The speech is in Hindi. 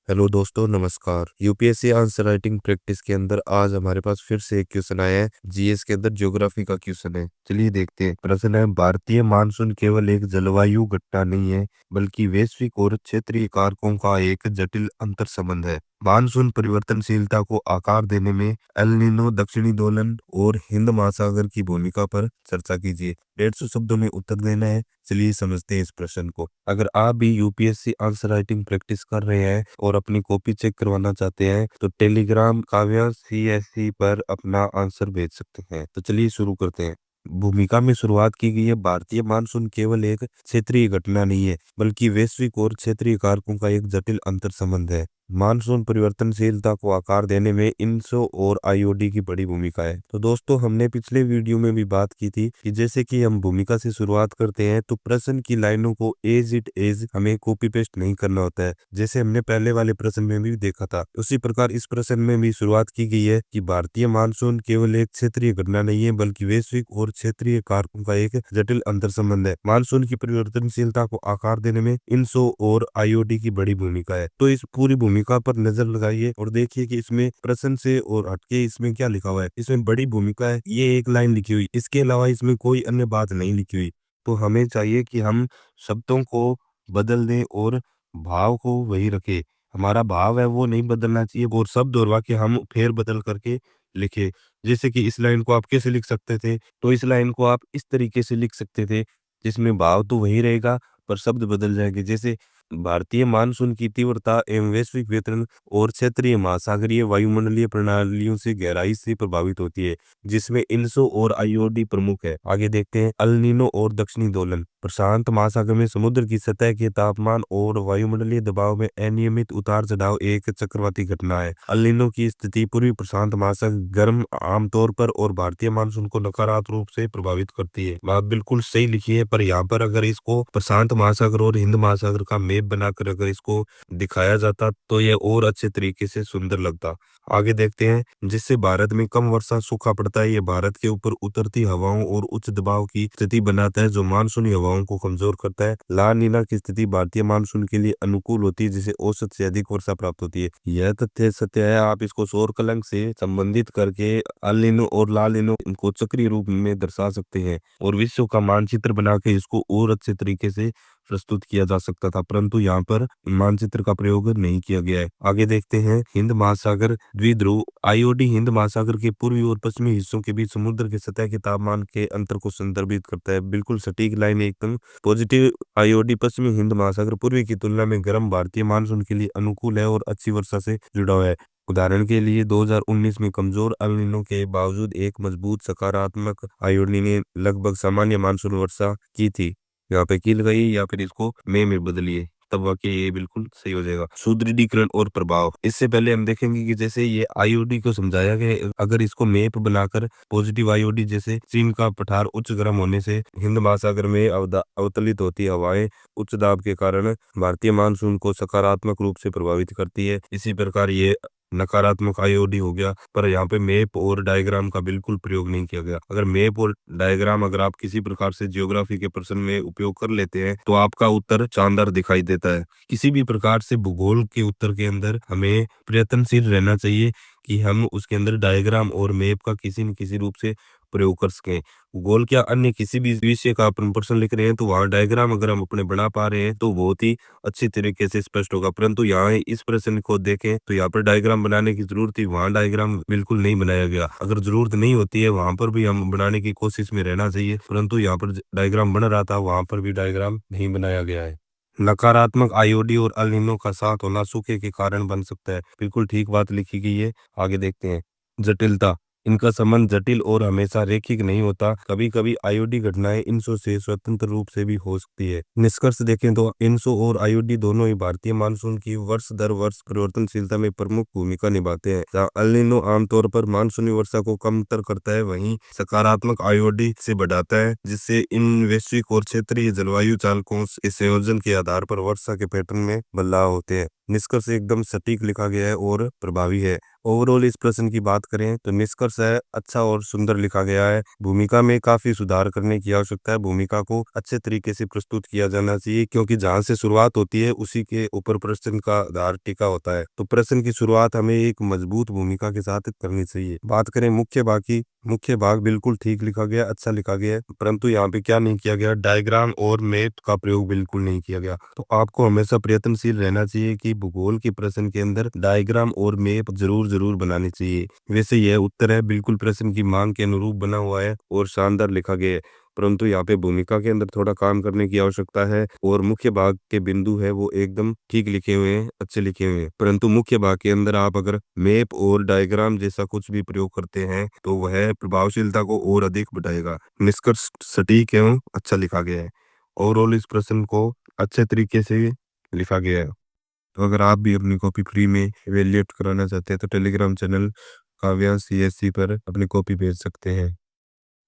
हेलो दोस्तों, नमस्कार। यूपीएससी आंसर राइटिंग प्रैक्टिस के अंदर आज हमारे पास फिर से एक क्वेश्चन आया है। जीएस के अंदर ज्योग्राफी का क्वेश्चन है। चलिए देखते हैं। प्रश्न है, भारतीय मानसून केवल एक जलवायु घटना नहीं है बल्कि वैश्विक और क्षेत्रीय कारकों का एक जटिल अंतर संबंध है। मानसून परिवर्तनशीलता को आकार देने में एल नीनो, दक्षिणी दोलन और हिंद महासागर की भूमिका पर चर्चा कीजिए। 150 शब्दों में उत्तर देना है। चलिए समझते हैं इस प्रश्न को। अगर आप भी यूपीएससी आंसर राइटिंग प्रैक्टिस कर रहे हैं और अपनी कॉपी चेक करवाना चाहते हैं तो टेलीग्राम काव्या CSC पर अपना आंसर भेज सकते हैं। तो चलिए शुरू करते हैं। भूमिका में शुरुआत की गई है। भारतीय मानसून केवल एक क्षेत्रीय घटना नहीं है बल्कि वैश्विक और क्षेत्रीय कारकों का एक जटिल अंतर संबंध है। मानसून परिवर्तनशीलता को आकार देने में इंसो और आईओडी की बड़ी भूमिका है। तो दोस्तों, हमने पिछले वीडियो में भी बात की थी कि जैसे कि हम भूमिका से शुरुआत करते हैं तो प्रश्न की लाइनों को एज इट इज हमें कॉपी पेस्ट नहीं करना होता है, जैसे हमने पहले वाले प्रश्न में भी देखा था। उसी प्रकार इस प्रश्न में भी शुरुआत की गई है कि भारतीय मानसून केवल एक क्षेत्रीय घटना नहीं है बल्कि वैश्विक और क्षेत्रीय कारकों का एक जटिल अंतर संबंध है। मानसून की परिवर्तनशीलता को आकार देने में इंसो और आईओडी की बड़ी भूमिका है। तो इस पूरी भूमिका पर नजर लगाइए और देखिए कि इसमें प्रश्न से और हटके इसमें क्या लिखा हुआ है। इसमें बड़ी भूमिका है, ये एक लाइन लिखी हुई, इसके अलावा इसमें कोई अन्य बात नहीं लिखी हुई। तो हमें चाहिए कि हम शब्दों को बदल दें और भाव को वही रखें। हमारा भाव है वो नहीं बदलना चाहिए और शब्द और वाक्य हम फेर बदल करके लिखे। जैसे कि इस लाइन को आप कैसे लिख सकते थे, तो इस लाइन को आप इस तरीके से लिख सकते थे जिसमें भाव तो वही रहेगा पर शब्द बदल जाएंगे। जैसे भारतीय मानसून की तीव्रता एवं वैश्विक वितरण और क्षेत्रीय महासागरीय वायुमंडलीय प्रणालियों से गहराई से प्रभावित होती है, जिसमें इंसो और आईओडी प्रमुख है। आगे देखते हैं। अल नीनो और दक्षिणी दोलन। प्रशांत महासागर में समुद्र की सतह के तापमान और वायुमंडलीय दबाव में अनियमित उतार चढ़ाव एक चक्रवाती घटना है। अल नीनो की स्थिति पूर्वी प्रशांत महासागर गर्म आमतौर पर और भारतीय मानसून को नकारात्मक रूप से प्रभावित करती है। बात बिल्कुल सही लिखी है, पर यहाँ पर अगर इसको प्रशांत महासागर और हिंद महासागर का मैप बनाकर अगर इसको दिखाया जाता तो यह और अच्छे तरीके से सुंदर लगता। आगे देखते हैं। जिससे भारत में कम वर्षा, सूखा पड़ता है। यह भारत के ऊपर उतरती हवाओं और उच्च दबाव की स्थिति बनाता है जो मानसूनी हवाओं को कमजोर करता है। ला नीना की स्थिति भारतीय मानसून के लिए अनुकूल होती है, जिसे औसत से अधिक वर्षा प्राप्त होती है। यह तथ्य सत्य है। आप इसको सौर कलंक से संबंधित करके अल नीनो और ला नीनो इनको चक्रीय रूप में दर्शा सकते हैं और विश्व का मानचित्र बना के इसको और अच्छे तरीके से प्रस्तुत किया जा सकता था, परंतु यहाँ पर मानचित्र का प्रयोग नहीं किया गया है। आगे देखते हैं। हिंद महासागर द्विध्रुव। आईओडी हिंद महासागर के पूर्वी और पश्चिमी हिस्सों के बीच समुद्र के सतह के तापमान के अंतर को संदर्भित करता है। बिल्कुल सटीक लाइन, एकदम पॉजिटिव। आईओडी पश्चिमी हिंद महासागर पूर्वी की तुलना में गर्म भारतीय मानसून के लिए अनुकूल है और अच्छी वर्षा से जुड़ा हुआ है। उदाहरण के लिए 2019 में कमजोर अल नीनो के बावजूद एक मजबूत सकारात्मक आईओडी ने लगभग सामान्य मानसून वर्षा की थी। यहाँ पे की लगाइए या फिर इसको में बदलिए, तब वाक्य ये बिल्कुल सही हो जाएगा। सुदृढ़ीकरण और प्रभाव। इससे पहले हम देखेंगे कि जैसे ये आईओडी को समझाया गया, अगर इसको मैप बनाकर पॉजिटिव आईओडी, जैसे चीन का पठार उच्च गर्म होने से हिंद महासागर में अवतलित होती हवाएं उच्च दाब के कारण भारतीय मानसून को सकारात्मक रूप से प्रभावित करती है। इसी प्रकार ये नकारात्मक आईओडी हो गया। पर यहाँ पे मैप और डायग्राम का बिल्कुल प्रयोग नहीं किया गया। अगर मैप और डायग्राम अगर आप किसी प्रकार से जियोग्राफी के प्रश्न में उपयोग कर लेते हैं तो आपका उत्तर शानदार दिखाई देता है। किसी भी प्रकार से भूगोल के उत्तर के अंदर हमें प्रयत्नशील रहना चाहिए कि हम उसके अंदर डायग्राम और मैप का किसी न किसी रूप से प्रयोग कर सकें। भूगोल क्या अन्य किसी भी विषय का अपन प्रश्न लिख रहे हैं तो वहाँ डायग्राम अगर हम अपने बना पा रहे हैं तो बहुत ही अच्छी तरीके से स्पष्ट होगा। परंतु यहाँ इस प्रश्न को देखें तो यहाँ पर डायग्राम बनाने की जरूरत थी, वहाँ डायग्राम बिल्कुल नहीं बनाया गया। अगर जरूरत नहीं होती है वहां पर भी हम बनाने की कोशिश में रहना चाहिए, परंतु यहाँ पर डायग्राम बन रहा था, वहां पर भी डायग्राम नहीं बनाया गया है। नकारात्मक आईओडी और अल नीनो का साथ होना सूखे के कारण बन सकता है। बिल्कुल ठीक बात लिखी गई है। आगे देखते हैं। जटिलता। इनका संबंध जटिल और हमेशा रैखिक नहीं होता। कभी कभी आईओडी घटनाएं इंसो से स्वतंत्र रूप से भी हो सकती है। निष्कर्ष देखें तो इंसो और आईओडी दोनों ही भारतीय मानसून की वर्ष दर वर्ष परिवर्तनशीलता में प्रमुख भूमिका निभाते हैं। जहाँ अल नीनो आमतौर पर मानसूनी वर्षा को कमतर करता है, वहीं सकारात्मक आईओडी से बढ़ाता है, जिससे इन वैश्विक और क्षेत्रीय जलवायु चालकों के संयोजन के आधार पर वर्षा के पैटर्न में बदलाव होते हैं। निष्कर्ष एकदम सटीक लिखा गया है और प्रभावी है ओवरऑल इस प्रश्न की बात करें तो निष्कर्ष है अच्छा और सुंदर लिखा गया है। भूमिका में काफी सुधार करने की आवश्यकता है। भूमिका को अच्छे तरीके से प्रस्तुत किया जाना चाहिए, क्योंकि जहां से शुरुआत होती है उसी के ऊपर प्रश्न का आधार टिका होता है। तो प्रश्न की शुरुआत हमें एक मजबूत भूमिका के साथ करनी चाहिए। बात करें मुख्य भाग की, मुख्य भाग बिल्कुल ठीक लिखा गया, अच्छा लिखा गया है, परंतु यहाँ पे क्या नहीं किया गया, डायग्राम और मैप का प्रयोग बिल्कुल नहीं किया गया। तो आपको हमेशा प्रयत्नशील रहना चाहिए कि भूगोल के प्रश्न के अंदर डायग्राम और मैप जरूर जरूर बनानी चाहिए। वैसे यह उत्तर है, बिल्कुल प्रश्न की मांग के अनुरूप बना हुआ है और शानदार लिखा गया है, परंतु यहाँ पे भूमिका के अंदर थोड़ा काम करने की आवश्यकता है। और मुख्य भाग के बिंदु है वो एकदम ठीक लिखे हुए हैं, अच्छे लिखे हुए हैं, परंतु मुख्य भाग के अंदर आप अगर मैप और डायग्राम जैसा कुछ भी प्रयोग करते हैं तो वह प्रभावशीलता को और अधिक बढ़ाएगा। निष्कर्ष सटीक एवं अच्छा लिखा गया है। ओवरऑल इस प्रश्न को अच्छे तरीके से लिखा गया है। तो अगर आप भी अपनी कॉपी फ्री में इवेल्युएट कराना चाहते हैं तो टेलीग्राम चैनल काव्यांश CSC पर अपनी कॉपी भेज सकते हैं।